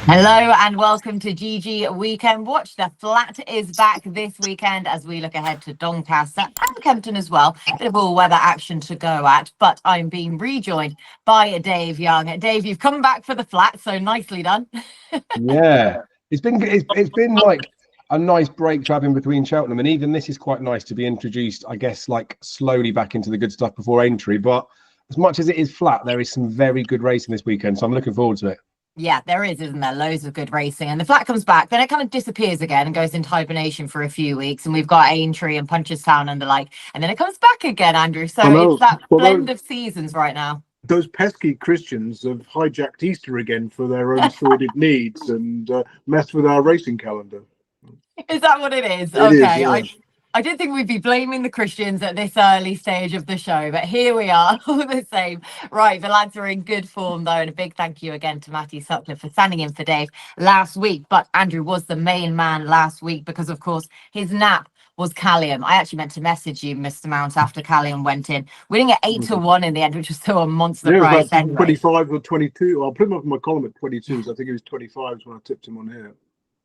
Hello and welcome to GG Weekend Watch. The flat is back this weekend as we look ahead to Doncaster and Kempton as well. Bit of all weather action to go at, but I'm being rejoined by Dave Young. Dave, you've come back for the flat, so nicely done. Yeah, it's been like a nice break to have in between Cheltenham, and even this is quite nice to be introduced, I guess, like slowly back into the good stuff before entry. But as much as it is flat, there is some very good racing this weekend, so I'm looking forward to it. Yeah, there is, isn't there? Loads of good racing. And the flat comes back, then it kind of disappears again and goes into hibernation for a few weeks. And we've got Aintree and Punchestown and the like. And then it comes back again, Andrew. So it's that blend of seasons right now. Those pesky Christians have hijacked Easter again for their own sordid needs and messed with our racing calendar. Is that what it is? It okay. is, yeah. I didn't think we'd be blaming the Christians at this early stage of the show, but here we are, all the same. Right, the lads are in good form, though, and a big thank you again to Matty Sutcliffe for standing in for Dave last week. But Andrew was the main man last week because, of course, his nap was Callium. I actually meant to message you, Mr. Mount, after Callium went in. Winning at 8-1 in the end, which was still a monster price. It was like 25 or 22. I'll put him up in my column at 22s. I think it was 25s when I tipped him on here.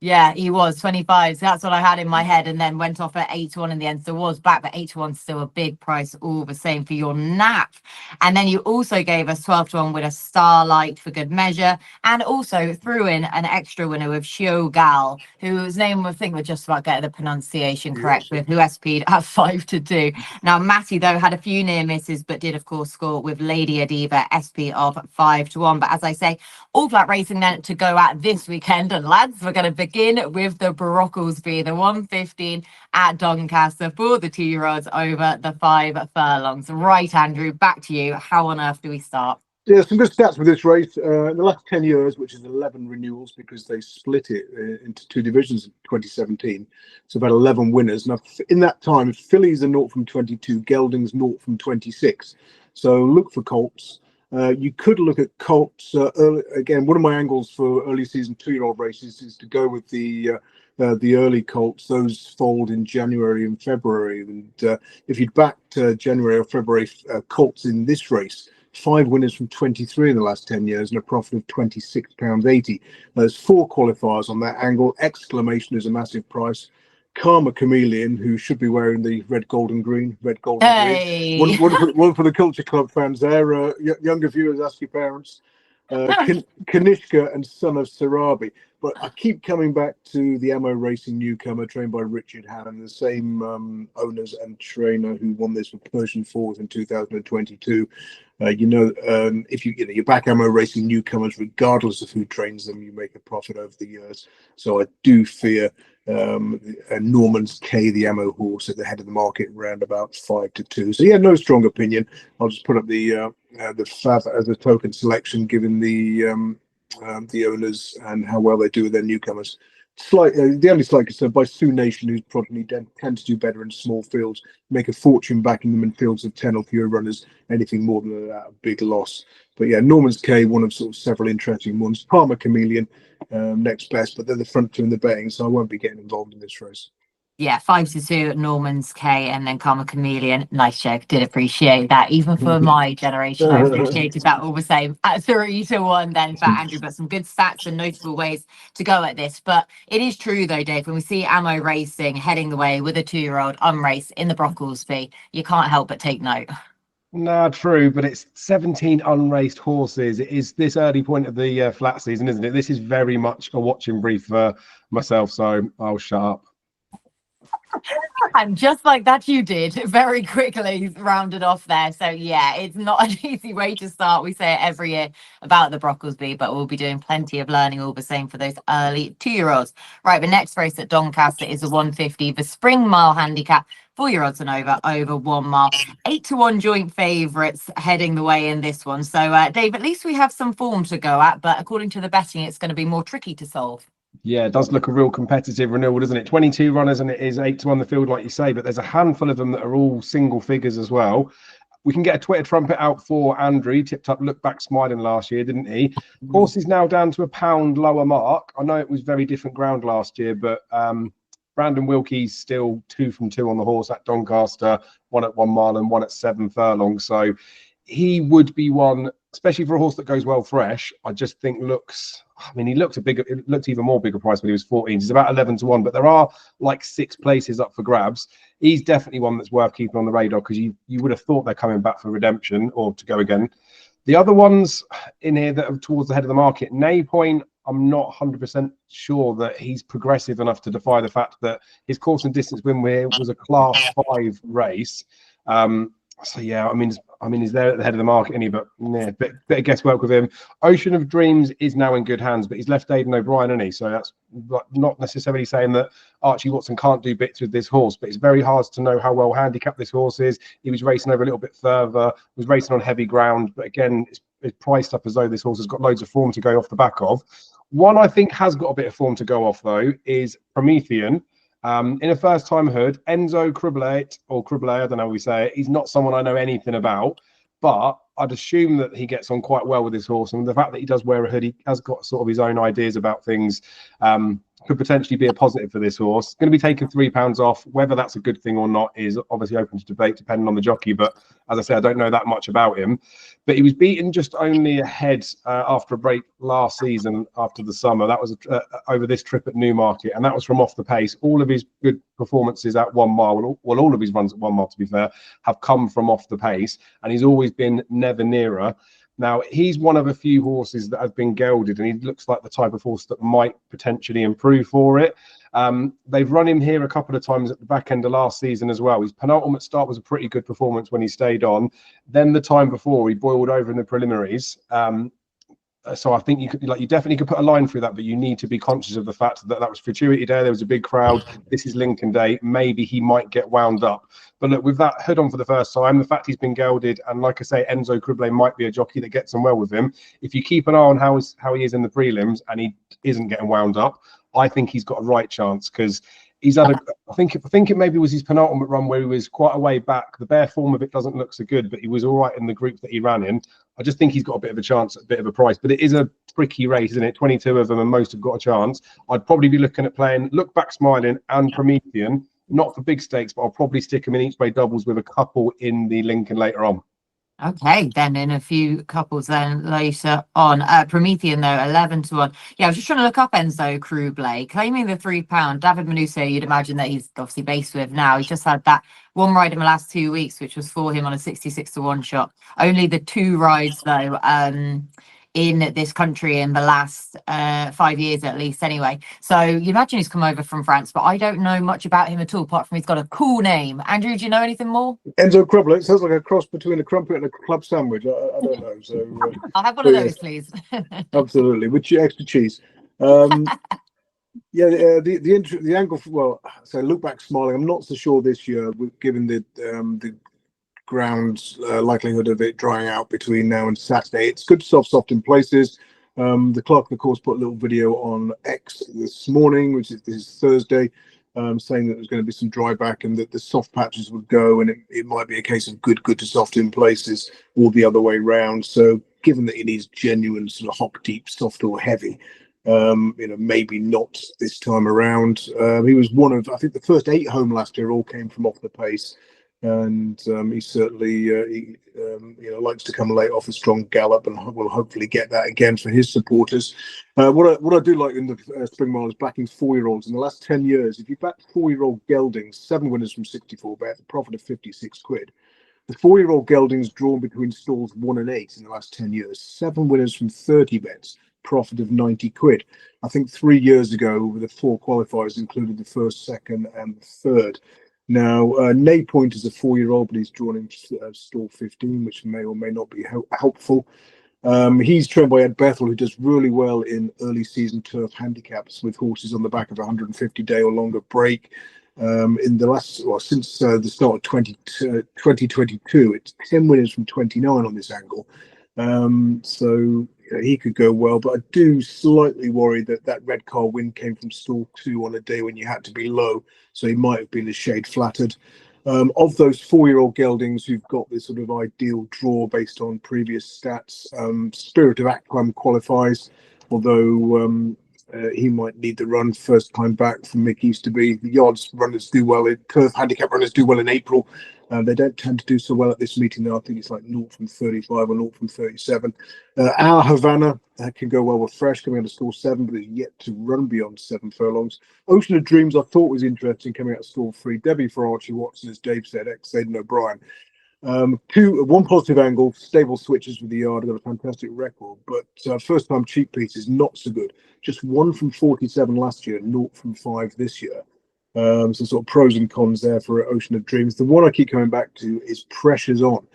Yeah, he was 25. So that's what I had in my head, and then went off at 8-1 in the end. So was back, but 8-1 still a big price all the same for your nap. And then you also gave us 12-1 with a Starlight for good measure, and also threw in an extra winner with Shogal, whose name I think we're just about getting the pronunciation correct with, who SP'd at 5-2. Now Matty though had a few near misses, but did of course score with Lady Adiva SP of 5-1. But as I say, all flat racing then to go at this weekend, and lads, we're going to begin with the Brocklesby, the 115 at Doncaster for the 2-year-olds over the 5 furlongs. Right, Andrew, back to you. How on earth do we start? Yeah, some good stats with this race. In the last 10 years, which is 11 renewals because they split it into 2 divisions in 2017. So about 11 winners. Now, in that time, fillies are 0 from 22, geldings 0 from 26. So look for colts. You could look at colts early. Again, one of my angles for early season 2-year-old races is to go with the early colts. Those fold in January and February. And if you'd backed January or February colts in this race, 5 winners from 23 in the last 10 years and a profit of £26.80. There's 4 qualifiers on that angle. Exclamation is a massive price. Karma Chameleon, who should be wearing the red, gold and green. One for the Culture Club fans there. Younger viewers, ask your parents. Kanishka and Son of Sarabi. But I keep coming back to the Ammo Racing newcomer trained by Richard Hannon, the same owners and trainer who won this with Persian Falls in 2022. If you back Ammo Racing newcomers, regardless of who trains them, you make a profit over the years. So I do fear Norman's K, the Ammo horse, at the head of the market, around about 5-2. So yeah, no strong opinion. I'll just put up the Fav as a token selection, given the owners and how well they do with their newcomers. The only slight concern by Sioux Nation, whose progeny tend to do better in small fields, make a fortune backing them in fields of 10 or fewer runners. Anything more than that, a big loss. But yeah, Norman's K, one of sort of several interesting ones. Palmer Chameleon, next best, but they're the front 2 in the betting, so I won't be getting involved in this race. Yeah, 5-2, Norman's K, and then Karma Chameleon. Nice check. Did appreciate that. Even for my generation, I appreciated that all the same. At 3-1 then for Andrew, but some good stats and notable ways to go at this. But it is true, though, Dave, when we see Ammo Racing heading the way with a 2-year-old unraced in the Brocklesby, you can't help but take note. No, true, but it's 17 unraced horses. It is this early point of the flat season, isn't it? This is very much a watching brief for myself, so I'll shut up. And just like that, you did very quickly rounded off there. So yeah, it's not an easy way to start. We say it every year about the Brocklesby, but we'll be doing plenty of learning all the same for those early 2-year-olds. Right, the next race at Doncaster is the 150, the Spring Mile Handicap. 4-year-olds and over 1 mile. 8-1 joint favourites heading the way in this one. So Dave, at least we have some form to go at, but according to the betting, it's going to be more tricky to solve. Yeah, it does look a real competitive renewal, doesn't it? 22 runners, and it is 8-1 the field, like you say, but there's a handful of them that are all single figures as well. We can get a Twitter trumpet out for Andrew. He tipped up Look Back Smiling last year, didn't he? Horse is now down to £1 lower mark. I know it was very different ground last year, but Brandon Wilkie's still 2 from 2 on the horse at Doncaster, 1 at 1 mile and 1 at 7 furlongs. So he would be one especially for a horse that goes well fresh, I just think looks. I mean, it looked even more bigger price when he was 14. He's about 11-1, but there are like 6 places up for grabs. He's definitely one that's worth keeping on the radar because you would have thought they're coming back for redemption or to go again. The other ones in here that are towards the head of the market, Naypoint, I'm not 100% sure that he's progressive enough to defy the fact that his course and distance win was a Class 5 race. So yeah, I mean, he's there at the head of the market, isn't he? But yeah, bit of guesswork with him. Ocean of Dreams is now in good hands, but he's left Aidan O'Brien, isn't he? So that's not necessarily saying that Archie Watson can't do bits with this horse, but it's very hard to know how well handicapped this horse is. He was racing over a little bit further, was racing on heavy ground, but again, it's priced up as though this horse has got loads of form to go off the back of. One I think has got a bit of form to go off though is Promethean. In a first-time hood, Enzo Cribblet, I don't know how we say it, he's not someone I know anything about, but I'd assume that he gets on quite well with this horse. And the fact that he does wear a hood, he has got sort of his own ideas about things, could potentially be a positive for this horse. Going to be taking £3 off. Whether that's a good thing or not is obviously open to debate, depending on the jockey. But as I say, I don't know that much about him. But he was beaten just only ahead after a break last season after the summer. That was over this trip at Newmarket, and that was from off the pace. All of his good performances at 1 mile, well, all of his runs at 1 mile, to be fair, have come from off the pace, and he's always been never nearer. Now, he's one of a few horses that have been gelded, and he looks like the type of horse that might potentially improve for it. They've run him here a couple of times at the back end of last season as well. His penultimate start was a pretty good performance when he stayed on. Then the time before, he boiled over in the preliminaries. So I think you definitely could put a line through that, but you need to be conscious of the fact that was Futurity Day. There was a big crowd. This is Lincoln Day. Maybe he might get wound up. But look, with that hood on for the first time, the fact he's been gelded, and like I say, Enzo Cribblet might be a jockey that gets on well with him. If you keep an eye on how he is in the prelims and he isn't getting wound up, I think he's got a right chance because he's had I think it maybe was his penultimate run where he was quite a way back. The bare form of it doesn't look so good, but he was all right in the group that he ran in. I just think he's got a bit of a chance at a bit of a price, but it is a tricky race, isn't it? 22 of them and most have got a chance. I'd probably be looking at playing Look Back Smiling and Promethean, not for big stakes, but I'll probably stick them in each way doubles with a couple in the Lincoln later on. Okay, then in a few couples then later on. Promethean though, 11-1. Yeah, I was just trying to look up Enzo Cribblet, claiming the £3. David Manuso, you'd imagine that he's obviously based with now. He's just had that one ride in the last 2 weeks, which was for him on a 66-1 shot. Only the 2 rides though, in this country in the last 5 years at least anyway. So you imagine he's come over from France, but I don't know much about him at all, apart from he's got a cool name. Andrew, do you know anything more? Enzo Cribblet sounds like a cross between a crumpet and a club sandwich. I don't know. So I'll have one of those, please. Absolutely, with extra cheese. Yeah, the angle. Well, so Look Back Smiling. I'm not so sure this year, given the ground likelihood of it drying out between now and Saturday. It's good soft in places. The clerk of course put a little video on X this morning, which is Thursday, saying that there's going to be some dry back and that the soft patches would go, and it might be a case of good to soft in places or the other way round. So given that it is genuine sort of hock deep, soft or heavy, maybe not this time around. He was one of, I think, the first 8 home last year all came from off the pace. And he certainly likes to come late off a strong gallop, and will hopefully get that again for his supporters. What I do like in the Spring Mile is backing 4-year-olds. In the last 10 years, if you back 4-year-old geldings, 7 winners from 64 bet, a profit of £56. The 4-year-old geldings drawn between stalls 1 and 8 in the last 10 years, 7 winners from 30 bets, profit of £90. I think 3 years ago, the 4 qualifiers included the first, second, and the third. Now, Naypoint is a 4-year-old, but he's drawn in stall 15, which may or may not be helpful. He's trained by Ed Bethel, who does really well in early season turf handicaps with horses on the back of a 150-day or longer break. In the last, since the start of 2022, it's 10 winners from 29 on this angle. So he could go well, but I do slightly worry that red car win came from stall 2 on a day when you had to be low, so he might have been a shade flattered. Of those 4-year-old geldings who've got this sort of ideal draw based on previous stats, Spirit of Aquam qualifies, although he might need the run first time back from Mick Easterby. The yards runners do well, turf handicap runners do well in April. They don't tend to do so well at this meeting, though. I think it's like 0 from 35 or 0 from 37. Our Havana can go well with Fresh, coming out of stall 7, but is yet to run beyond 7 furlongs. Ocean of Dreams, I thought was interesting, coming out of stall 3. Debbie for Archie Watson, as Dave said, ex-Aidan O'Brien. One positive angle, stable switches with the yard, got a fantastic record, but first time cheap piece is not so good. Just 1 from 47 last year, 0 from 5 this year. So sort of pros and cons there for Ocean of Dreams. The one I keep coming back to is Pressure's On.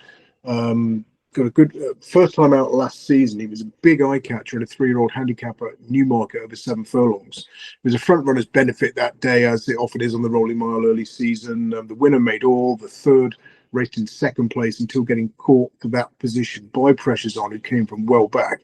Got a good first time out last season. He was a big eye catcher at a 3-year-old handicapper at Newmarket over 7 furlongs. It was a front runner's benefit that day, as it often is on the Rolling Mile early season. The winner made all, the third raced in 2nd place until getting caught for that position by Pressure's On, who came from well back.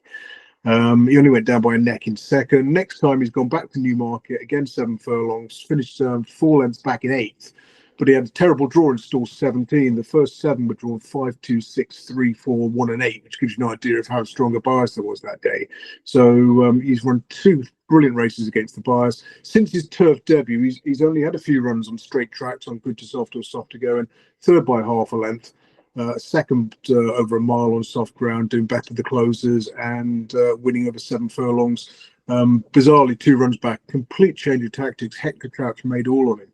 He only went down by a neck in 2nd. Next time he's gone back to Newmarket, again 7 furlongs, finished 4 lengths back in 8th. But he had a terrible draw in stall 17. The first 7 were drawn 5, 2, 6, 3, 4, 1 and 8, which gives you an idea of how strong a bias there was that day. So he's run 2 brilliant races against the bias. Since his turf debut, he's only had a few runs on straight tracks, on good to soft or soft to go, and 3rd by half a length. 2nd over a mile on soft ground, doing better at the closers, and winning over 7 furlongs. Bizarrely, 2 runs back, complete change of tactics. Hector Crouch made all on him.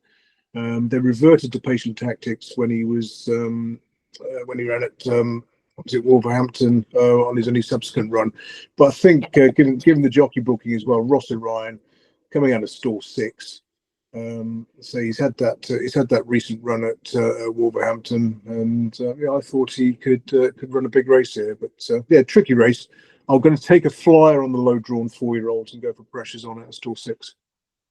They reverted to patient tactics when he was when he ran at Wolverhampton on his only subsequent run. But I think given the jockey booking as well, Ross Orion coming out of stall 6. So he's had that recent run at Wolverhampton, and yeah, I thought he could run a big race here. But yeah, tricky race. I'm going to take a flyer on the low drawn 4-year-olds and go for Pressures On at stall 6.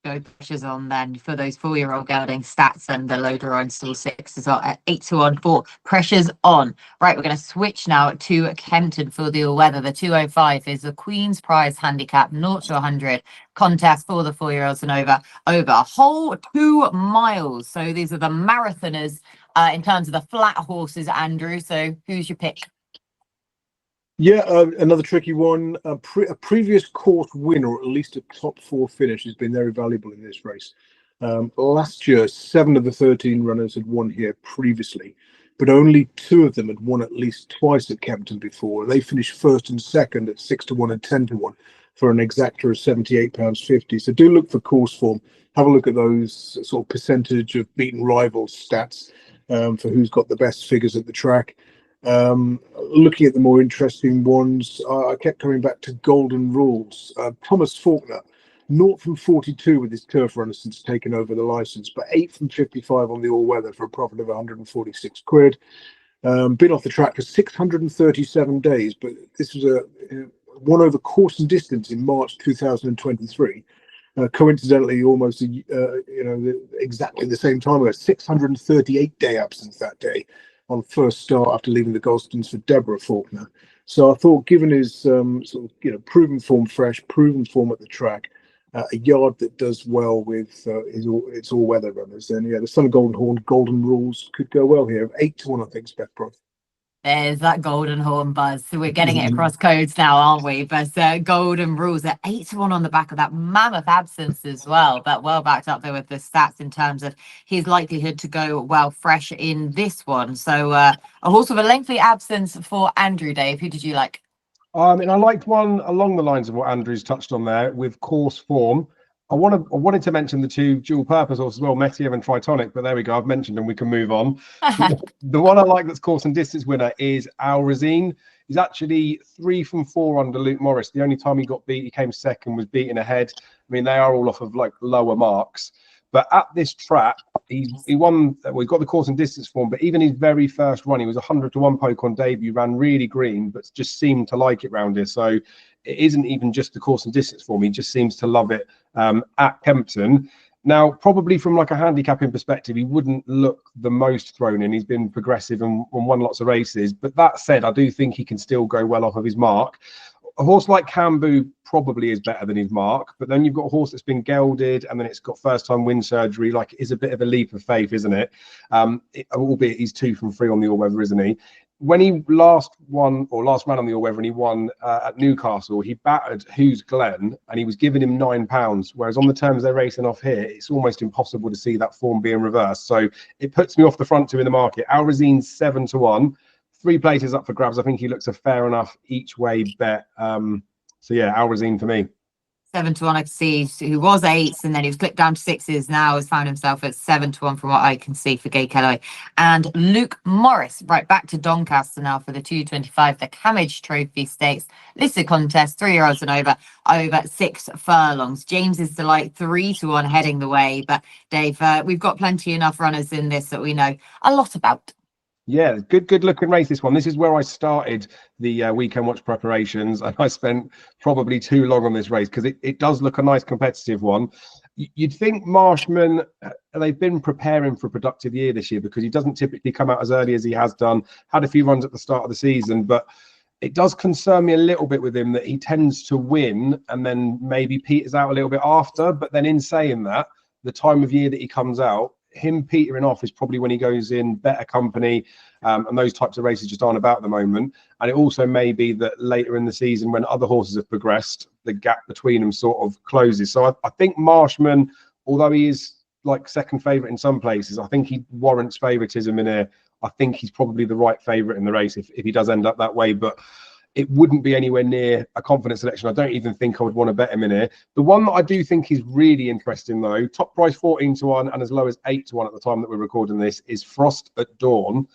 Go Pressures On then for those 4-year-old gelding stats, and the loader on stall 6 as well at 8 to 1 for Pressures On. Right, we're going to switch now to Kempton for the all-weather. The 205 is the Queen's Prize handicap, 0 to 100 contest for the 4-year-olds and over a whole 2 miles. So these are the marathoners in terms of the flat horses, Andrew. So who's your pick? Yeah, another tricky one. A previous course win, or at least a top 4 finish, has been very valuable in this race. Last year, 7 of the 13 runners had won here previously, but only 2 of them had won at least twice at Kempton before. They finished 1st and 2nd at 6 to 1 and 10 to 1 for an exacta of £78.50. So do look for course form. Have a look at those sort of percentage of beaten rivals stats for who's got the best figures at the track. Looking at the more interesting ones, I kept coming back to Golden Rules. Thomas Faulkner, 0 from 42 with his turf runner since taking over the licence, but 8 from 55 on the all-weather for a profit of 146 quid. Been off the track for 637 days, but this was a one over course and distance in March 2023. Coincidentally, almost exactly the same time ago, 638-day absence that day on first start after leaving the Golstons for Deborah Faulkner. So I thought, given his sort of proven form fresh, proven form at the track, a yard that does well with its all-weather runners, then yeah, the Son of Golden Horn, Golden Rules could go well here. 8 to 1, I think, is best price. There's that Golden Horn buzz. So we're getting it across codes now, aren't we? But Golden Rules at 8 to 1 on the back of that mammoth absence as well. But well backed up there with the stats in terms of his likelihood to go well fresh in this one. So a horse with a lengthy absence for Andrew. Dave, who did you like? I liked one along the lines of what Andrew's touched on there with course form. I wanted to mention the 2 dual purpose horses as well, Metier and Tritonic, but there we go. I've mentioned them. We can move on. The one I like that's course and distance winner is Alrazeen. He's actually 3 from 4 under Luke Morris. The only time he got beat, he came second, was beaten ahead. I mean, they are all off of like lower marks. But at this track, he won. Well, he got the course and distance form, but even his very first run, he was 100 to 1 poke on debut, ran really green, but just seemed to like it round here. So it isn't even just the course and distance form. He just seems to love it at Kempton. Now, probably from like a handicapping perspective, he wouldn't look the most thrown in. He's been progressive and won lots of races. But that said, I do think he can still go well off of his mark. A horse like Cambu probably is better than his mark, but then you've got a horse that's been gelded and then it's got first-time wind surgery. Like, it is a bit of a leap of faith, isn't it? Albeit he's 2 from 3 on the all-weather, isn't he? when he last ran on the all-weather and he won at Newcastle, he battered Who's Glen and he was giving him £9. Whereas on the terms they're racing off here, it's almost impossible to see that form being reversed. So it puts me off the front two in the market. Alrazeen 7-1, 3 places up for grabs. I think he looks a fair enough each way bet. So yeah, Alrazeen for me. 7-1, I can see, who was 8s and then he was clicked down to 6s, now has found himself at 7-1 from what I can see for Gay Kellaway. And Luke Morris, right back to Doncaster now for the 225, the Camage Trophy Stakes. Listed contest, 3-year-olds and over 6 furlongs. James's Delight 3-1 heading the way. But Dave, we've got plenty enough runners in this that we know a lot about. Yeah, good looking race, this one. This is where I started the weekend watch preparations, and I spent probably too long on this race because it does look a nice competitive one. You'd think Marshman, they've been preparing for a productive year this year because he doesn't typically come out as early as he has done, had a few runs at the start of the season, but it does concern me a little bit with him that he tends to win and then maybe peters out a little bit after. But then in saying that, the time of year that he comes out, him petering off is probably when he goes in better company, and those types of races just aren't about at the moment. And it also may be that later in the season when other horses have progressed, the gap between them sort of closes. So I think Marshman, although he is like second favourite in some places, I think he warrants favouritism in here. I think he's probably the right favourite in the race if he does end up that way, but it wouldn't be anywhere near a confident selection. I don't even think I would want to bet him in here. The one that I do think is really interesting, though, top price 14-1 and as low as 8-1 at the time that we're recording this, is Frost at Dawn.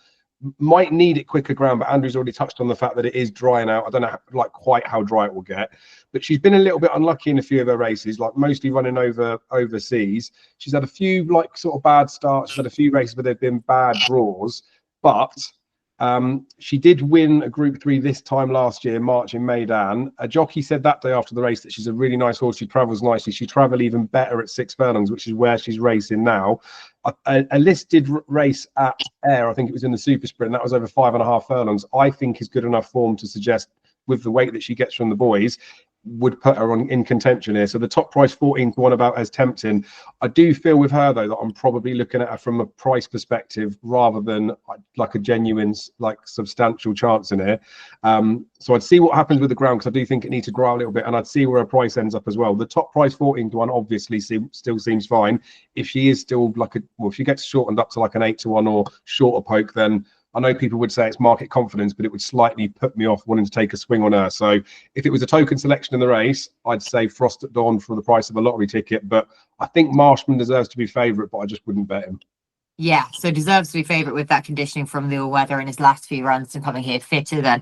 Might need it quicker ground, but Andrew's already touched on the fact that it is drying out. I don't know quite how dry it will get, but she's been a little bit unlucky in a few of her races, like mostly running overseas. She's had a few sort of bad starts. She's had a few races where they've been bad draws, but she did win a Group 3 this time last year, March in Maidan. A jockey said that day after the race that she's a really nice horse. She travels nicely. She travelled even better at 6 furlongs, which is where she's racing now. A listed race at Ayr, I think it was in the Super Sprint, that was over 5.5 furlongs, I think is good enough form to suggest, with the weight that she gets from the boys, would put her in contention here. So the top price 14-1 about as tempting. I do feel with her though that I'm probably looking at her from a price perspective rather than like a genuine substantial chance in here. So I'd see what happens with the ground because I do think it needs to grow a little bit, and I'd see where her price ends up as well. The top price 14-1 obviously still seems fine. If she is still if she gets shortened up to like an 8-1 or shorter poke, then I know people would say it's market confidence, but it would slightly put me off wanting to take a swing on her. So if it was a token selection in the race, I'd say Frost at Dawn for the price of a lottery ticket. But I think Marshman deserves to be favourite, but I just wouldn't bet him. Yeah, so deserves to be favourite with that conditioning from the all-weather in his last few runs and coming here fitter than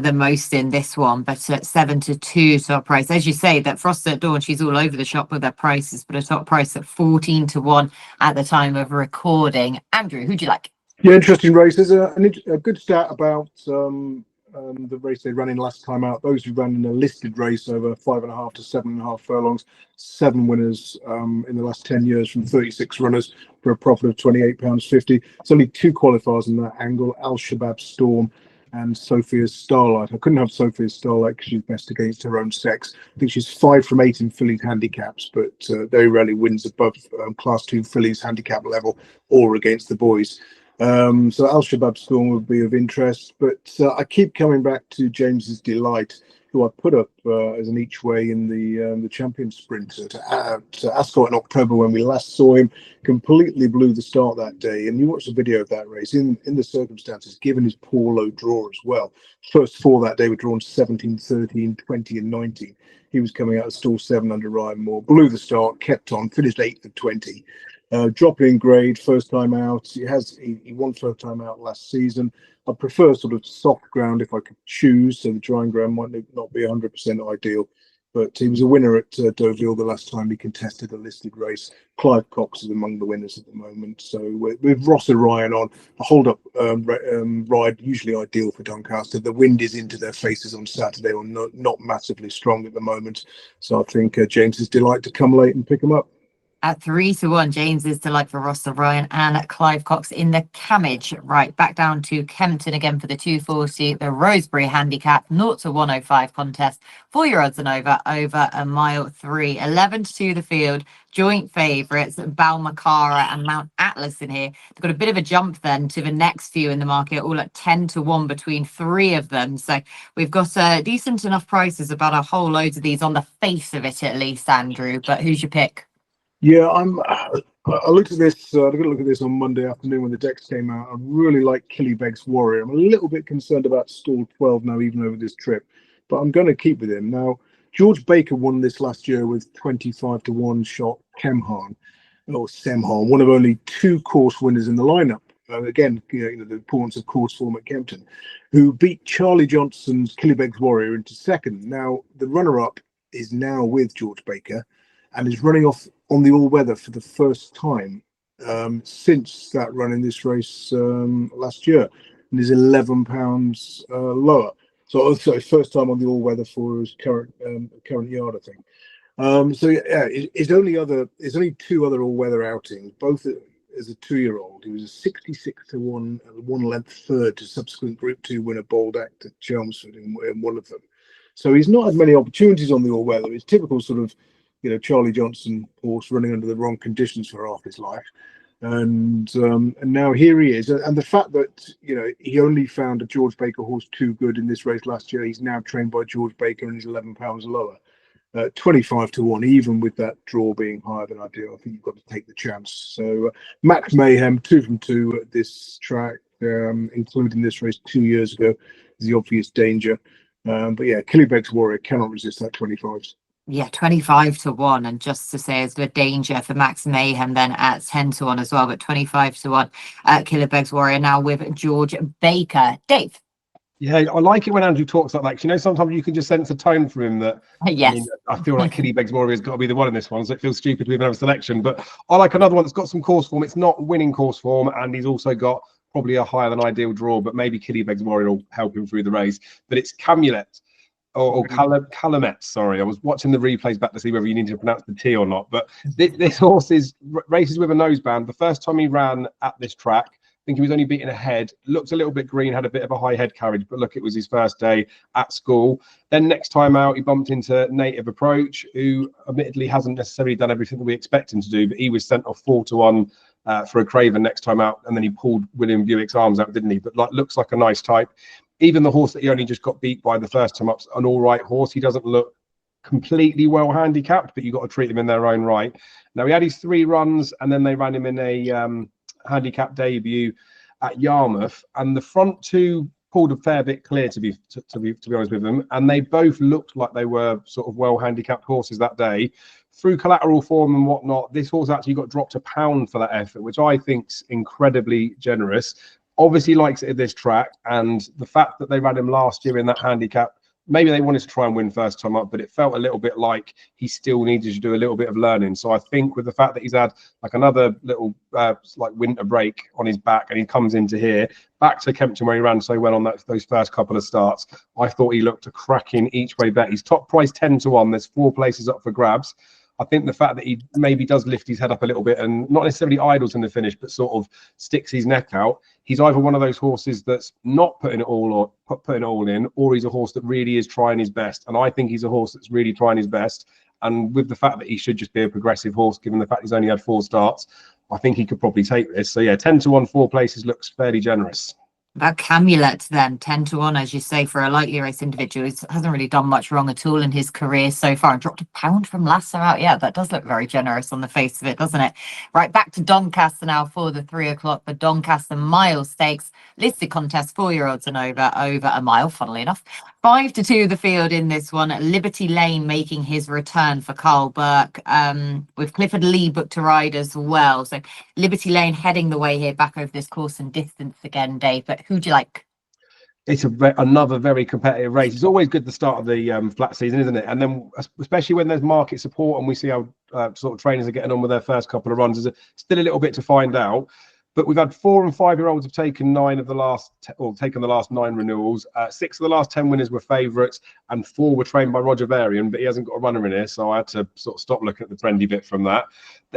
the most in this one. But at 7-2 top price, as you say, that Frost at Dawn, she's all over the shop with her prices, but a top price at 14-1 at the time of recording. Andrew, who'd you like? Yeah, interesting race. There's a good stat about the race they ran in last time out. Those who ran in a listed race over 5.5 to 7.5 furlongs, 7 winners in the last 10 years from 36 runners for a profit of £28.50. It's only 2 qualifiers in that angle: Al Shabab Storm and Sophia's Starlight. I couldn't have Sophia's Starlight because she's best against her own sex. I think she's 5 from 8 in fillies handicaps, but very rarely wins above Class 2 fillies handicap level or against the boys. So Al Shabab Storm would be of interest, but I keep coming back to James's Delight, who I put up as an each way in the champion sprint to Ascot in October when we last saw him. Completely blew the start that day, and you watch the video of that race in the circumstances, given his poor low draw as well. First 4 that day were drawn 17, 13, 20 and 19. He was coming out of stall 7 under Ryan Moore, blew the start, kept on, finished 8th of 20. Dropping in grade, first time out. He won first time out last season. I prefer sort of soft ground if I could choose, so the drying ground might not be 100% ideal. But he was a winner at Deauville the last time he contested a listed race. Clive Cox is among the winners at the moment. So with Ross and Ryan on, a hold-up ride, usually ideal for Doncaster. The wind is into their faces on Saturday, or not massively strong at the moment. So I think James's Delight to come late and pick them up. At 3-1, James is to like for Ross O'Brien and Clive Cox in the Cammage. Right, back down to Kempton again for the 240, the Rosebery Handicap, 0-105 contest, 4-year-olds and over a mile 3. 11-2 the field, joint favourites, Balmacara and Mount Atlas in here. They've got a bit of a jump then to the next few in the market, all at 10-1 between 3 of them. So we've got decent enough prices, about a whole load of these on the face of it at least, Andrew. But who's your pick? Yeah, I looked at this. I got a look at this on Monday afternoon when the decks came out. I really like Killybegs Warrior. I'm a little bit concerned about stall 12 now, even over this trip, but I'm going to keep with him now. George Baker won this last year with 25-1 shot Kemhan or Semhan, one of only 2 course winners in the lineup. Again, you know the importance of course form at Kempton, who beat Charlie Johnson's Killybegs Warrior into second. Now the runner-up is now with George Baker, and is running off on the all-weather for the first time since that run in this race last year, and is £11 lower. So first time on the all-weather for his current yard, I think. So yeah, it's only 2 other all-weather outings, both as a 2-year-old. He was a 66-1 one-length third to subsequent Group 2 winner Bold Act at Chelmsford in one of them. So he's not had many opportunities on the all-weather. It's typical sort of, you know, Charlie Johnson horse running under the wrong conditions for half his life, and now here he is. And the fact that, you know, he only found a George Baker horse too good in this race last year, he's now trained by George Baker and he's £11 lower, 25-1, even with that draw being higher than ideal. I think you've got to take the chance. So Max Mayhem 2 from 2 at this track, including this race 2 years ago, is the obvious danger. But yeah, Killybegs Warrior cannot resist that 25s. Yeah, 25-1, and just to say, it's a danger for Max Mayhem then at 10-1 as well, but 25-1 Killybegs Warrior now with George Baker. Dave. Yeah, I like it when Andrew talks like that. 'Cause, you know, sometimes you can just sense a tone from him that. Yes. I mean, I feel like Killybegs Warrior has got to be the one in this one, so it feels stupid to even have a selection. But I like another one that's got some course form. It's not winning course form, and he's also got probably a higher than ideal draw, but maybe Killybegs Warrior will help him through the race. But it's Calumet. Or Calumet, sorry. I was watching the replays back to see whether you need to pronounce the T or not. But this horse races with a noseband. The first time he ran at this track, I think he was only beaten ahead. Looked a little bit green, had a bit of a high head carriage, but look, it was his first day at school. Then next time out, he bumped into Native Approach, who admittedly hasn't necessarily done everything that we expect him to do, but he was sent off 4-1 for a Craven next time out, and then he pulled William Buick's arms out, didn't he? But looks like a nice type. Even the horse that he only just got beat by the first time up's an all right horse. He doesn't look completely well handicapped, but you've got to treat them in their own right. Now, he had his 3 runs, and then they ran him in a handicap debut at Yarmouth, and the front 2 pulled a fair bit clear, to be honest with them, and they both looked like they were sort of well handicapped horses that day. Through collateral form and whatnot, this horse actually got dropped £1 for that effort, which I think's incredibly generous. Obviously likes it at this track, and the fact that they ran him last year in that handicap, maybe they wanted to try and win first time up, but it felt a little bit like he still needed to do a little bit of learning. So I think with the fact that he's had like another little like winter break on his back, and he comes into here back to Kempton where he ran so well on those first couple of starts, I thought he looked a cracking each way bet. He's top price 10-1. There's 4 places up for grabs. I think the fact that he maybe does lift his head up a little bit and not necessarily idles in the finish, but sort of sticks his neck out. He's either one of those horses that's not putting it all in, or he's a horse that really is trying his best. And I think he's a horse that's really trying his best. And with the fact that he should just be a progressive horse, given the fact he's only had 4 starts, I think he could probably take this. So yeah, 10-1, 4 places looks fairly generous. About Calumet then, 10-1, as you say, for a lightly raced individual. He hasn't really done much wrong at all in his career so far, and dropped £1 from last time out. Yeah, that does look very generous on the face of it, doesn't it? Right, back to Doncaster now for the 3 o'clock. The Doncaster Mile Stakes listed contest, 4-year-olds and over a mile, funnily enough. 5-2 the field in this one. Liberty Lane making his return for Carl Burke, with Clifford Lee booked to ride as well. So Liberty Lane heading the way here back over this course and distance again, Dave. But who do you like? It's another very competitive race. It's always good at the start of the flat season, isn't it? And then especially when there's market support and we see how sort of trainers are getting on with their first couple of runs, there's still a little bit to find out. But we've had 4 and 5 year olds have taken taken the last 9 renewals. 6 of the last 10 winners were favourites, and 4 were trained by Roger Varian, but he hasn't got a runner in here, so I had to sort of stop looking at the trendy bit from that.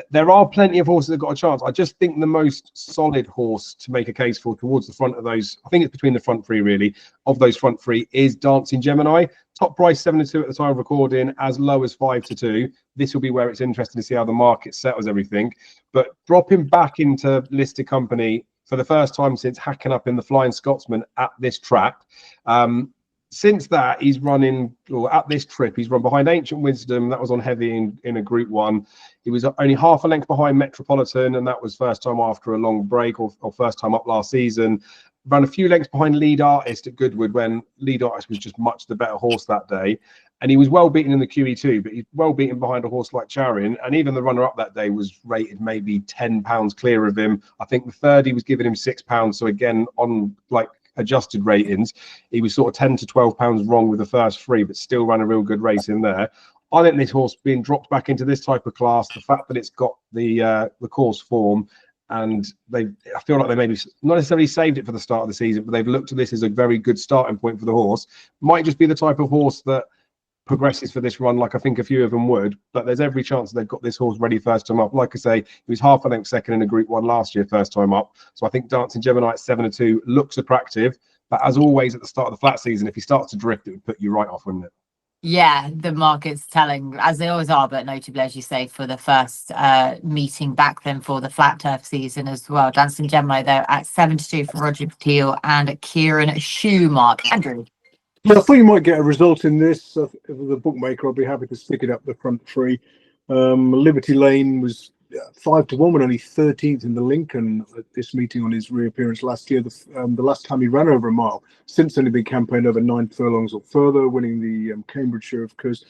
There are plenty of horses that got a chance. I just think the most solid horse to make a case for towards the front of those, I think it's between the front 3 really, of those front 3 is Dancing Gemini. Top price 7-2 at the time of recording, as low as 5-2. This will be where it's interesting to see how the market settles everything. But dropping back into listed company for the first time since hacking up in the Flying Scotsman at this track. Since that, he's running, or at this trip, he's run behind Ancient Wisdom. That was on heavy in a Group 1. He was only half a length behind Metropolitan, and that was first time after a long break, or first time up last season. Ran a few lengths behind Lead Artist at Goodwood when Lead Artist was just much the better horse that day. And he was well beaten in the QE2, but he's well beaten behind a horse like Charian. And even the runner-up that day was rated maybe £10 clear of him. I think the third, he was giving him £6. So again, on like adjusted ratings, he was sort of £10 to £12 wrong with the first 3, but still ran a real good race in there. I think this horse being dropped back into this type of class, the fact that it's got the course form, and I feel like they maybe not necessarily saved it for the start of the season, but they've looked at this as a very good starting point for the horse. Might just be the type of horse that progresses for this run, like I think a few of them would, but there's every chance they've got this horse ready first time up. Like I say, he was half a length second in a Group 1 last year, first time up. So I think Dancing Gemini at 7-2 looks attractive, but as always at the start of the flat season, if he starts to drift, it would put you right off, wouldn't it? Yeah, the market's telling, as they always are, but notably, as you say, for the first meeting back then for the flat turf season as well. Dancing Gemini, though, at 7-2 from Roger Patil and Kieran Schumark. Andrew? Yeah, I thought you might get a result in this. If the bookmaker, I'll be happy to stick it up the front 3. Liberty Lane was 5-1, but only 13th in the Lincoln at this meeting on his reappearance last year. The last time he ran over a mile. Since then, he'd been campaigned over 9 furlongs or further, winning the Cambridgeshire, of course.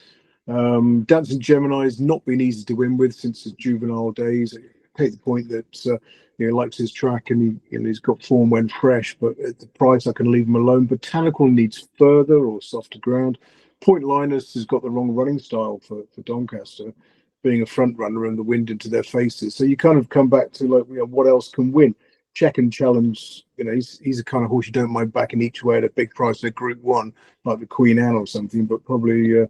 Dancing Gemini has not been easy to win with since his juvenile days. I take the point that he likes his track and he's got form when fresh, but at the price, I can leave him alone. Botanical needs further or softer ground. Point Linus has got the wrong running style for Doncaster, being a front runner and the wind into their faces. So you kind of come back to like, what else can win? Check and Challenge, he's a kind of horse you don't mind backing each way at a big price at Group 1, like the Queen Anne or something, but probably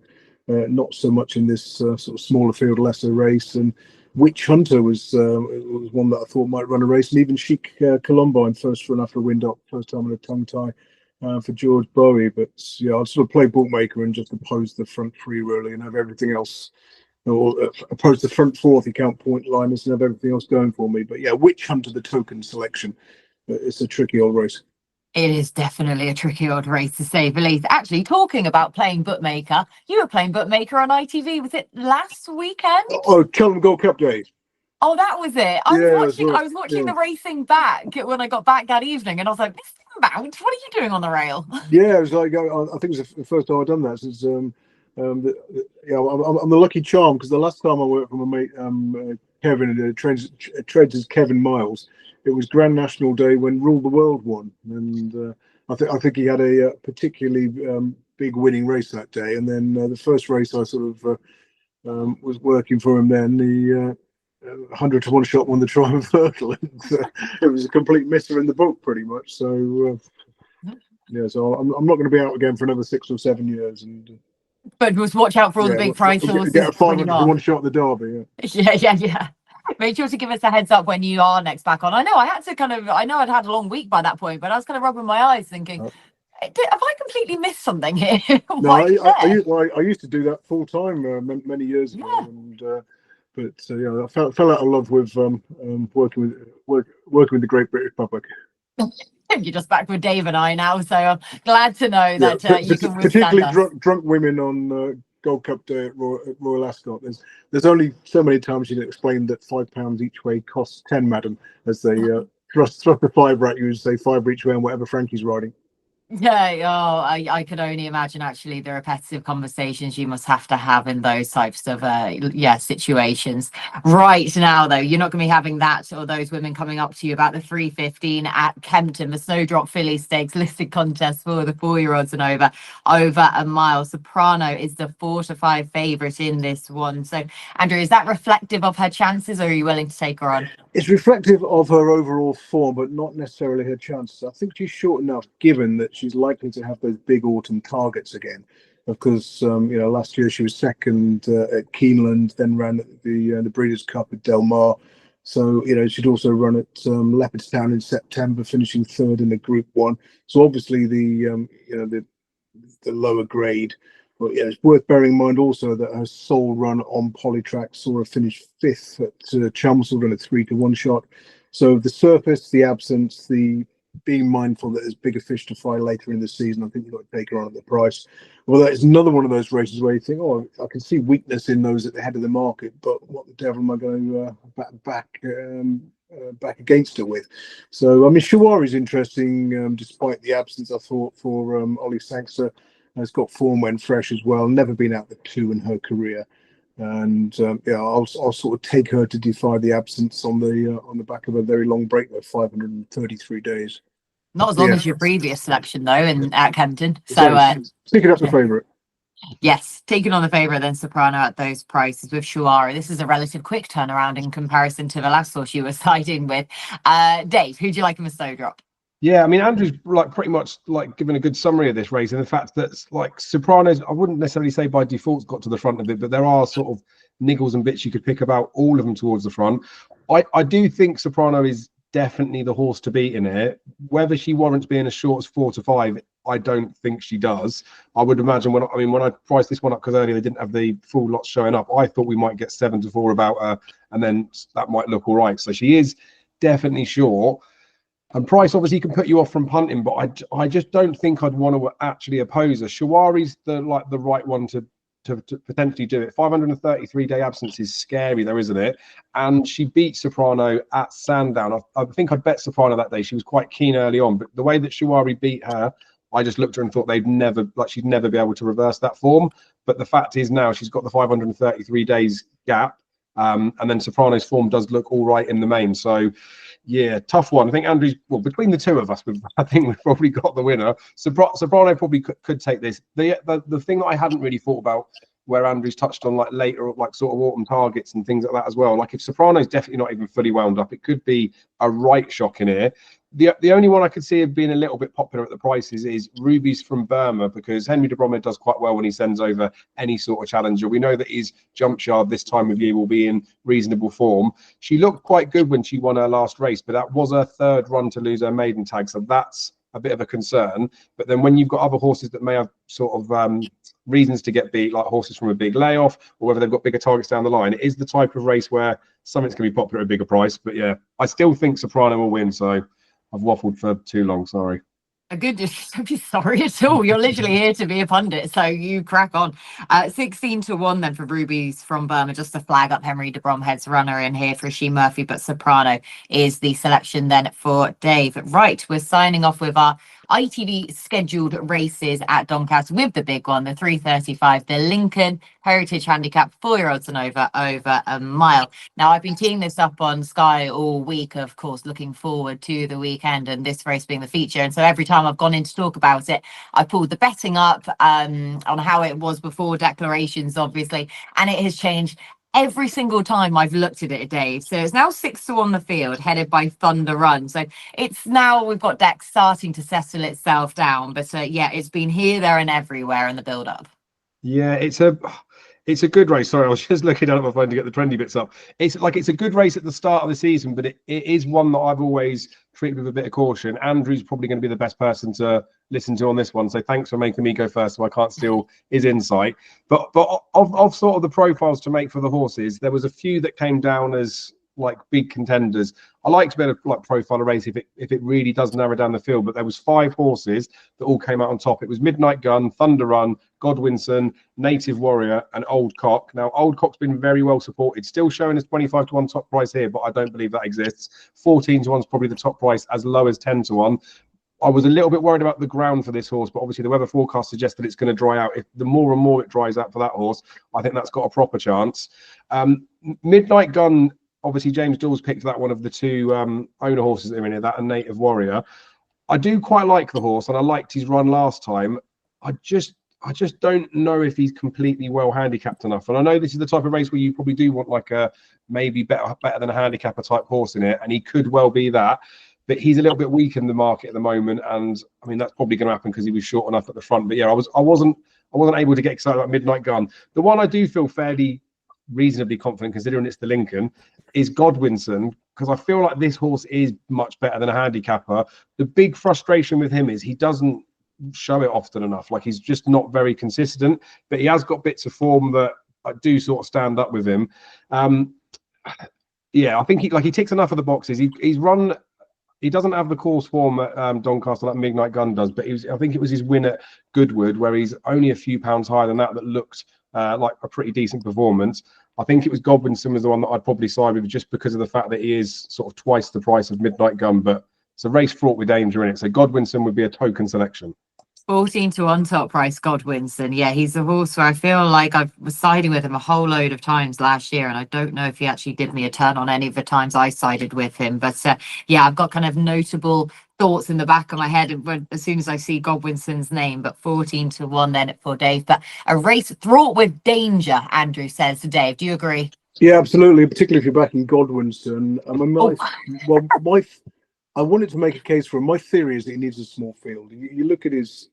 not so much in this sort of smaller field, lesser race. And Witch Hunter was one that I thought might run a race, and even Chic Columbine, first run after a wind up, first time in a tongue tie for George Bowie. But yeah, I'll sort of play bookmaker and just oppose the front 3 really, and have everything else, or oppose the front 4 if you count Point Linus, and have everything else going for me. But yeah, Witch Hunter, the token selection, it's a tricky old race. It is definitely a tricky old race, to say the least. Actually, talking about playing bookmaker, you were playing bookmaker on ITV. Was it last weekend? Oh, Cheltenham Gold Cup days. Oh, that was it. I was watching yeah. the racing back when I got back that evening, and I was like, "This Mount, what are you doing on the rail?" Yeah, it was like I think it was the first time I've done that since. I'm the lucky charm, because the last time I worked for my mate Kevin, trades as Kevin Miles, it was Grand National Day when Rule the World won, and I think he had a particularly big winning race that day. And then the first race I sort of was working for him, then the 100 to 1 shot won the Triumph Hurdle, and it was a complete misser in the book pretty much. So yeah, so I'm not going to be out again for another 6 or 7 years. And but just watch out for all the big price horses. Get a 500 to 1 shot at the Derby. Yeah. Make sure to give us a heads up when you are next back on. I know I'd had a long week by that point, but I was kind of rubbing my eyes thinking, have I completely missed something here? No, I used to do that full time many years ago, yeah. And I fell out of love with working with the Great British public. You're just back with Dave and I now, so I'm glad to know that you can withstand particularly drunk women on Gold Cup Day at Royal Ascot. There's only so many times you can explain that £5 each way costs 10, madam, as they thrust the fiver at you and say 5 each way on whatever Frankie's riding. Yeah, I could only imagine actually the repetitive conversations you must have to have in those types of situations. Right now, though, you're not going to be having that or those women coming up to you about the 3:15 at Kempton, the Snowdrop Filly Stakes listed contest for the 4-year-olds and over a mile. Soprano is the 4-5 favourite in this one. So, Andrew, is that reflective of her chances, or are you willing to take her on? It's reflective of her overall form, but not necessarily her chances. I think she's short enough, given that she's likely to have those big autumn targets again. Because last year she was second at Keeneland, then ran at the Breeders' Cup at Del Mar. So she'd also run at Leopardstown in September, finishing third in the Group 1. So obviously the lower grade. But yeah, it's worth bearing in mind also that her sole run on Polytrack saw her finish fifth at Chelmsford in a 3-to-1 shot. So the surface, the absence, the being mindful that there's bigger fish to fry later in the season, I think you've got to take her on at the price. Well, it's another one of those races where you think, oh, I can see weakness in those at the head of the market, but what the devil am I going to back against her with? So, I mean, Shuwari is interesting, despite the absence, I thought, for Ollie Sangster. Has got form when fresh as well. Never been out the 2 in her career, and I'll sort of take her to defy the absence on the back of a very long break, though, 533 days. Not as long as your previous selection though, at Kempton. So picking up the favourite. Yes, taking on the favourite then Soprano at those prices with Shuwari. This is a relative quick turnaround in comparison to the last horse you were siding with. Dave, who do you like in the Snowdrop? Yeah, I mean, Andrew's pretty much given a good summary of this race, and the fact that Sopranos, I wouldn't necessarily say by default got to the front of it, but there are sort of niggles and bits you could pick about all of them towards the front. I do think Soprano is definitely the horse to beat in it. Whether she warrants being as short as 4 to 5, I don't think she does. I would imagine when I priced this one up, because earlier they didn't have the full lots showing up, I thought we might get 7 to 4 about her, and then that might look all right. So she is definitely short. And price obviously can put you off from punting, but I just don't think I'd want to actually oppose her. Shuwari's the right one to potentially do it. 533-day absence is scary though, isn't it? And she beat Soprano at Sandown. I think I'd bet Soprano that day. She was quite keen early on, but the way that Shuwari beat her, I just looked at her and thought she'd never be able to reverse that form. But the fact is now she's got the 533 days gap. And then Soprano's form does look all right in the main. So, yeah, tough one. I think Andrew's, between the two of us, I think we've probably got the winner. Soprano probably could take this. The thing that I hadn't really thought about, where Andrew's touched on later, sort of autumn targets and things like that as well. If Soprano's definitely not even fully wound up, it could be a right shock in here. The only one I could see of being a little bit popular at the prices is Rubies from Burma, because Henry de Bromhead does quite well when he sends over any sort of challenger. We know that his jump yard this time of year will be in reasonable form. She looked quite good when she won her last race, but that was her third run to lose her maiden tag, so that's a bit of a concern. But then when you've got other horses that may have sort of reasons to get beat, like horses from a big layoff, or whether they've got bigger targets down the line, it is the type of race where something's going to be popular at a bigger price. But yeah, I still think Soprano will win, so I've waffled for too long, sorry. Don't be sorry at all. You're literally here to be a pundit, so you crack on. 16 to 1 then for Rubies from Burma, just to flag up Henry de Bromhead's runner in here for She Murphy, but Soprano is the selection then for Dave. Right, we're signing off with our ITV scheduled races at Doncaster with the big one, the 3:35, the Lincoln Heritage Handicap, 4-year-olds and over a mile. Now, I've been teeing this up on Sky all week, of course, looking forward to the weekend and this race being the feature. And so every time I've gone in to talk about it, I pulled the betting up on how it was before declarations, obviously, and it has changed every single time I've looked at it, Dave. So it's now 6 to 1 the field, headed by Thunder Run. So it's now, we've got Dex starting to settle itself down. But yeah, it's been here, there, and everywhere in the build-up. Yeah, it's a good race. Sorry, I was just looking at my phone to get the trendy bits up. It's a good race at the start of the season, but it is one that I've always treated with a bit of caution. Andrew's probably going to be the best person to listen to on this one, so thanks for making me go first, so I can't steal his insight. But of sort of the profiles to make for the horses, there was a few that came down as big contenders. I like to be able to profile a race if it really does narrow down the field, but there was 5 horses that all came out on top. It was Midnight Gun, Thunder Run, Godwinson, Native Warrior, and Old Cock. Now, Old Cock's been very well supported, still showing us 25 to 1 top price here, but I don't believe that exists. 14 to 1 is probably the top price, as low as 10 to 1. I was a little bit worried about the ground for this horse, but obviously the weather forecast suggests that it's going to dry out. If the more and more it dries out for that horse, I think that's got a proper chance. Midnight Gun, obviously James Dawes picked that one of the 2 owner horses that are in here, that and Native Warrior. I do quite like the horse, and I liked his run last time. I just don't know if he's completely well handicapped enough. And I know this is the type of race where you probably do want like a maybe better than a handicapper type horse in it, and he could well be that. But he's a little bit weak in the market at the moment, and I mean that's probably going to happen because he was short enough at the front. But yeah, I wasn't able to get excited about Midnight Gun. The one I do feel fairly reasonably confident, considering it's the Lincoln, is Godwinson, because I feel like this horse is much better than a handicapper. The big frustration with him is he doesn't show it often enough. Like he's just not very consistent, but he has got bits of form that I do sort of stand up with him. Yeah, I think he ticks enough of the boxes. He's run. He doesn't have the course form at Doncaster like Midnight Gun does, but I think it was his win at Goodwood where he's only a few pounds higher than that looked like a pretty decent performance. I think it was Godwinson was the one that I'd probably side with just because of the fact that he is sort of twice the price of Midnight Gun, but it's a race fraught with danger in it. So Godwinson would be a token selection. 14 to 1 top price, Godwinson. Yeah, he's a horse where I feel like I was siding with him a whole load of times last year, and I don't know if he actually did me a turn on any of the times I sided with him. But yeah, I've got kind of notable thoughts in the back of my head as soon as I see Godwinson's name. But 14 to 1 then for Dave. But a race fraught with danger, Andrew says to Dave. Do you agree? Yeah, absolutely. Particularly if you're backing Godwinson. I mean, I wanted to make a case for him. My theory is that he needs a small field. You look at his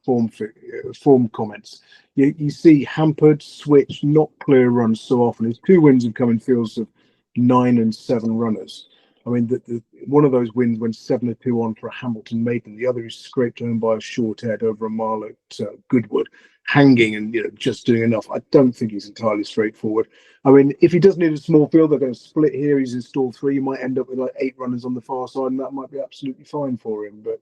form comments. You see hampered, switch, not clear runs so often. His 2 wins have come in fields of 9 and 7 runners. I mean, one of those wins went 7-2 on for a Hamilton Maiden. The other is scraped home by a short head over a mile at Goodwood, hanging and just doing enough. I don't think he's entirely straightforward. I mean, if he does need a small field, they're going to split here. He's in stall 3. You might end up with like 8 runners on the far side, and that might be absolutely fine for him. But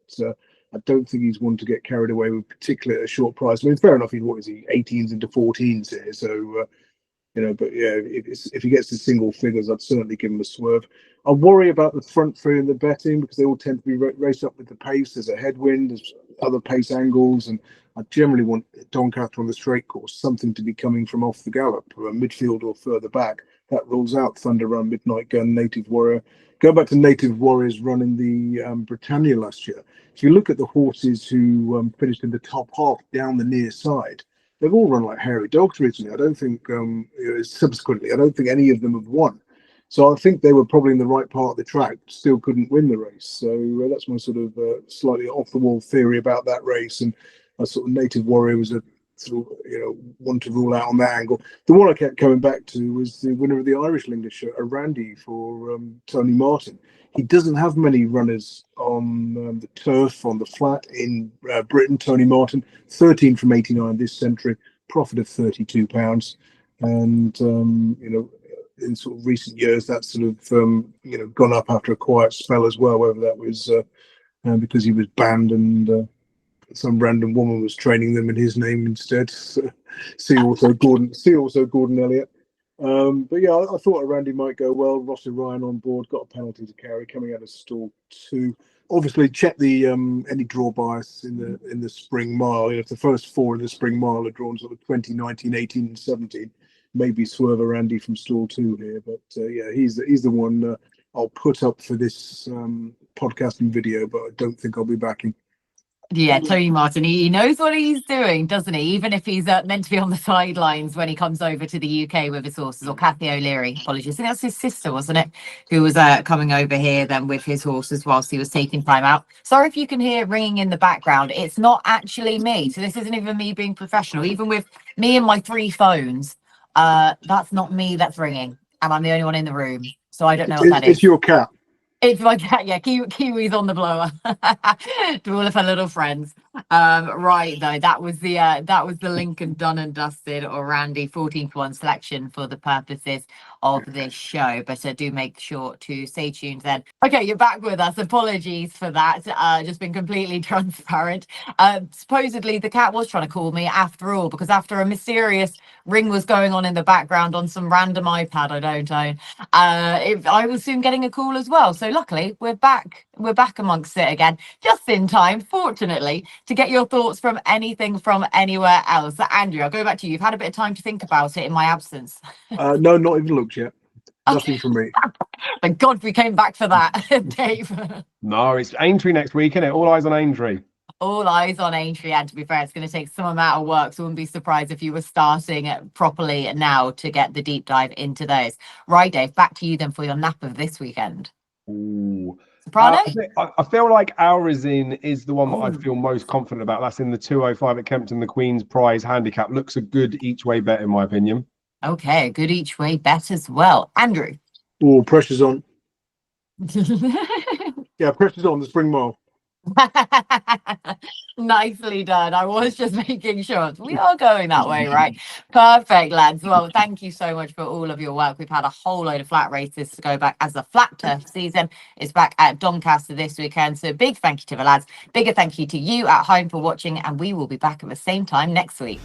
I don't think he's one to get carried away with, particularly at a short price. I mean, fair enough. What is he? 18s into 14s here. So, but yeah, if he gets to single figures, I'd certainly give him a swerve. I worry about the front 3 in the betting because they all tend to be raced up with the pace. There's a headwind, there's other pace angles, and I generally want Doncaster on the straight course, something to be coming from off the gallop, or a midfield or further back. That rules out Thunder Run, Midnight Gun, Native Warrior. Go back to Native Warrior's run in the Britannia last year. If you look at the horses who finished in the top half down the near side, they've all run like hairy dogs recently. I don't think, subsequently, I don't think any of them have won. So I think they were probably in the right part of the track, still couldn't win the race. So that's my sort of slightly off the wall theory about that race. And a sort of Native Warrior was a sort of, one to rule out on that angle. The one I kept coming back to was the winner of the Irish Linglish, Orandi, for Tony Martin. He doesn't have many runners on the turf, on the flat in Britain. Tony Martin, 13 from 89 this century, profit of £32. And, in sort of recent years, that's sort of, gone up after a quiet spell as well, whether that was because he was banned and some random woman was training them in his name instead. So, see also Gordon Elliott. But yeah, I thought Orandi might go well. Rossi Ryan on board, got a penalty to carry, coming out of stall 2. Obviously, check the any draw bias in the spring mile. If the first 4 in the spring mile are drawn sort of 20, 19, 18, and 17, maybe swerve Orandi from stall 2 here. But yeah, he's the one I'll put up for this podcasting video, but I don't think I'll be backing. Yeah, Tony Martin, he knows what he's doing, doesn't he? Even if he's meant to be on the sidelines when he comes over to the UK with his horses, or Kathy O'Leary, apologies. I think that's his sister, wasn't it? Who was coming over here then with his horses whilst he was taking time out. Sorry if you can hear ringing in the background. It's not actually me. So this isn't even me being professional. Even with me and my 3 phones, that's not me that's ringing. And I'm the only one in the room. So I don't know what that is. It's your cat. It's my cat, yeah. Kiwi's on the blower to all of her little friends. Right though, that was the Lincoln done and dusted, Orandi 14-1 selection for the purposes of this show. But do make sure to stay tuned then. Okay, you're back with us. Apologies for that. Just been completely transparent. Supposedly the cat was trying to call me after all, because after a mysterious ring was going on in the background on some random iPad I don't own, I was soon getting a call as well. So luckily we're back amongst it again, just in time, fortunately, to get your thoughts from anything from anywhere else. Andrew, I'll go back to you. You've had a bit of time to think about it in my absence. No, not even looked yet. Nothing from me. Thank God we came back for that, Dave. No, it's Aintree next week, isn't it? All eyes on Aintree. All eyes on Aintree, and to be fair, it's going to take some amount of work, so I wouldn't be surprised if you were starting properly now to get the deep dive into those. Right, Dave, back to you then for your nap of this weekend. Ooh. Soprano? I feel like Alrazeen is the one that I Ooh. feel most confident about. That's in the 205 at Kempton, the Queen's Prize handicap. Looks a good each way bet, in my opinion. Okay, a good each way bet as well. Andrew? Oh, pressure's on. Yeah, pressure's on the Spring Mile. Nicely done. I was just making sure we are going that way, right? Perfect, lads. Well, thank you so much for all of your work. We've had a whole load of flat races to go back as the flat turf season is back at Doncaster this weekend. So big thank you to the lads. Bigger thank you to you at home for watching, and we will be back at the same time next week.